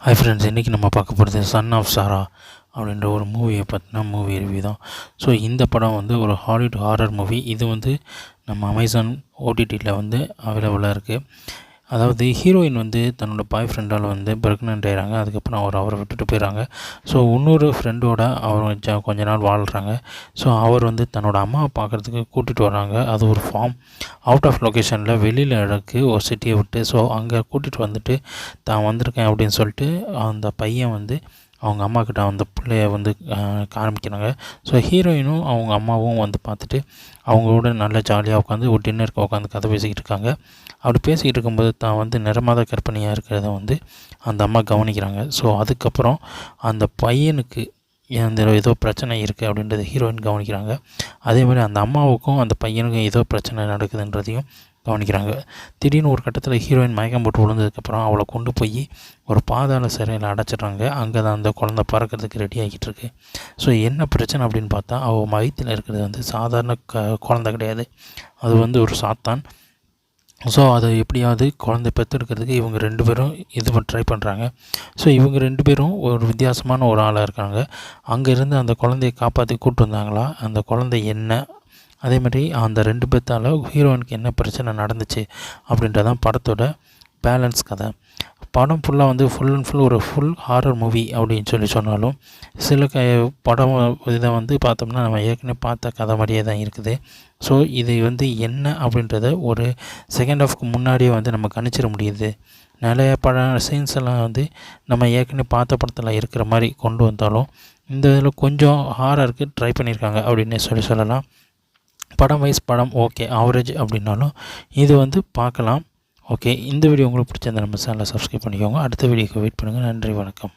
Hi friends, இன்றைக்கி நம்ம பார்க்க போகிறது சன் ஆஃப் சாரா அப்படின்ற ஒரு மூவியை பற்றின மூவி ரிவ்யூ தான். ஸோ இந்த படம் வந்து ஒரு ஹாலிவுட் ஹாரர் மூவி. இது வந்து நம்ம அமேசான் ஓடிடியில் வந்து அவைலபிளாக இருக்குது. அதாவது ஹீரோயின் வந்து தன்னோட பாய் ஃப்ரெண்டால் வந்து ப்ரெக்னென்ட் ஆகிறாங்க. அதுக்கப்புறம் அவரை விட்டுட்டு போயிடறாங்க. ஸோ இன்னொரு ஃப்ரெண்டோட அவர் கொஞ்ச நாள் வாழ்கிறாங்க. ஸோ அவர் வந்து தன்னோட அம்மாவை பார்க்குறதுக்கு கூட்டிகிட்டு வராங்க. அது ஒரு ஃபார்ம் அவுட் ஆஃப் லொக்கேஷனில் வெளியில் இடக்கு ஒரு சிட்டியை விட்டு. ஸோ அங்கே கூட்டிகிட்டு வந்துட்டு தான் வந்திருக்கேன் அப்படின்னு சொல்லிட்டு அந்த பையன் வந்து அவங்க அம்மாக்கிட்ட அந்த பிள்ளைய வந்து காமிக்கிறாங்க. ஸோ ஹீரோயினும் அவங்க அம்மாவும் வந்து பார்த்துட்டு அவங்களோட நல்லா ஜாலியாக உட்காந்து ஒரு டின்னருக்கு உட்காந்து கதை பேசிக்கிட்டு இருக்காங்க. அப்படி பேசிக்கிட்டு இருக்கும்போது தான் வந்து நிறமாத கர்ப்பிணியாக இருக்கிறத வந்து அந்த அம்மா கவனிக்கிறாங்க. ஸோ அதுக்கப்புறம் அந்த பையனுக்கு அந்த ஏதோ பிரச்சனை இருக்குது அப்படின்றத ஹீரோயின் கவனிக்கிறாங்க. அதேமாதிரி அந்த அம்மாவுக்கும் அந்த பையனுக்கும் ஏதோ பிரச்சனை நடக்குதுன்றதையும் கவனிக்கிறாங்க. திடீர்னு ஒரு கட்டத்தில் ஹீரோயின் மயக்கம் போட்டு விழுந்ததுக்கப்புறம் அவளை கொண்டு போய் ஒரு பாதாள சிறையில் அடைச்சிட்றாங்க. அங்கே தான் அந்த குழந்தை பறக்கிறதுக்கு ரெடி ஆகிட்டு இருக்கு. ஸோ என்ன பிரச்சனை அப்படின்னு பார்த்தா அவள் வயிற்றில் இருக்கிறது வந்து சாதாரண குழந்தை கிடையாது, அது வந்து ஒரு சாத்தான். ஸோ அதை எப்படியாவது குழந்தை பெற்றெடுக்கிறதுக்கு இவங்க 2 பேரும் ட்ரை பண்ணுறாங்க. ஸோ இவங்க 2 பேரும் ஒரு வித்தியாசமான ஒரு ஆளாக இருக்காங்க. அங்கேருந்து அந்த குழந்தையை காப்பாற்றி கூப்பிட்டு வந்தாங்களா, அந்த குழந்தை என்ன, அதேமாதிரி அந்த 2 பேர்த்தால் ஹீரோயினுக்கு என்ன பிரச்சனை நடந்துச்சு அப்படின்றதான் படத்தோட பேலன்ஸ் கதை. படம் ஃபுல்லாக வந்து ஃபுல் அண்ட் ஃபுல் ஒரு ஃபுல் ஹாரர் மூவி அப்படின்னு சொன்னாலும் சில படம் இதை வந்து பார்த்தோம்னா நம்ம ஏற்கனவே பார்த்த கதை மாதிரியே தான் இருக்குது. ஸோ இது வந்து என்ன அப்படின்றத ஒரு செகண்ட் ஹாஃப்க்கு முன்னாடியே வந்து நம்ம கணிச்சிட முடியுது. நிறைய சீன்ஸ் எல்லாம் வந்து நம்ம ஏற்கனவே பார்த்த படத்தில் இருக்கிற மாதிரி கொண்டு வந்தாலும் இந்த இதில் கொஞ்சம் ஹாரருக்கு ட்ரை பண்ணியிருக்காங்க அப்படின்னே சொல்லலாம். படம் வைஸ் படம் ஓகே, ஆவரேஜ் அப்படின்னாலும் இது வந்து பார்க்கலாம். ஓகே, இந்த வீடியோ உங்களுக்கு பிடிச்சிருந்தா நம்ம சேனலை சப்ஸ்கிரைப் பண்ணிக்கோங்க. அடுத்த வீடியோக்கு வெயிட் பண்ணுங்கள். நன்றி, வணக்கம்.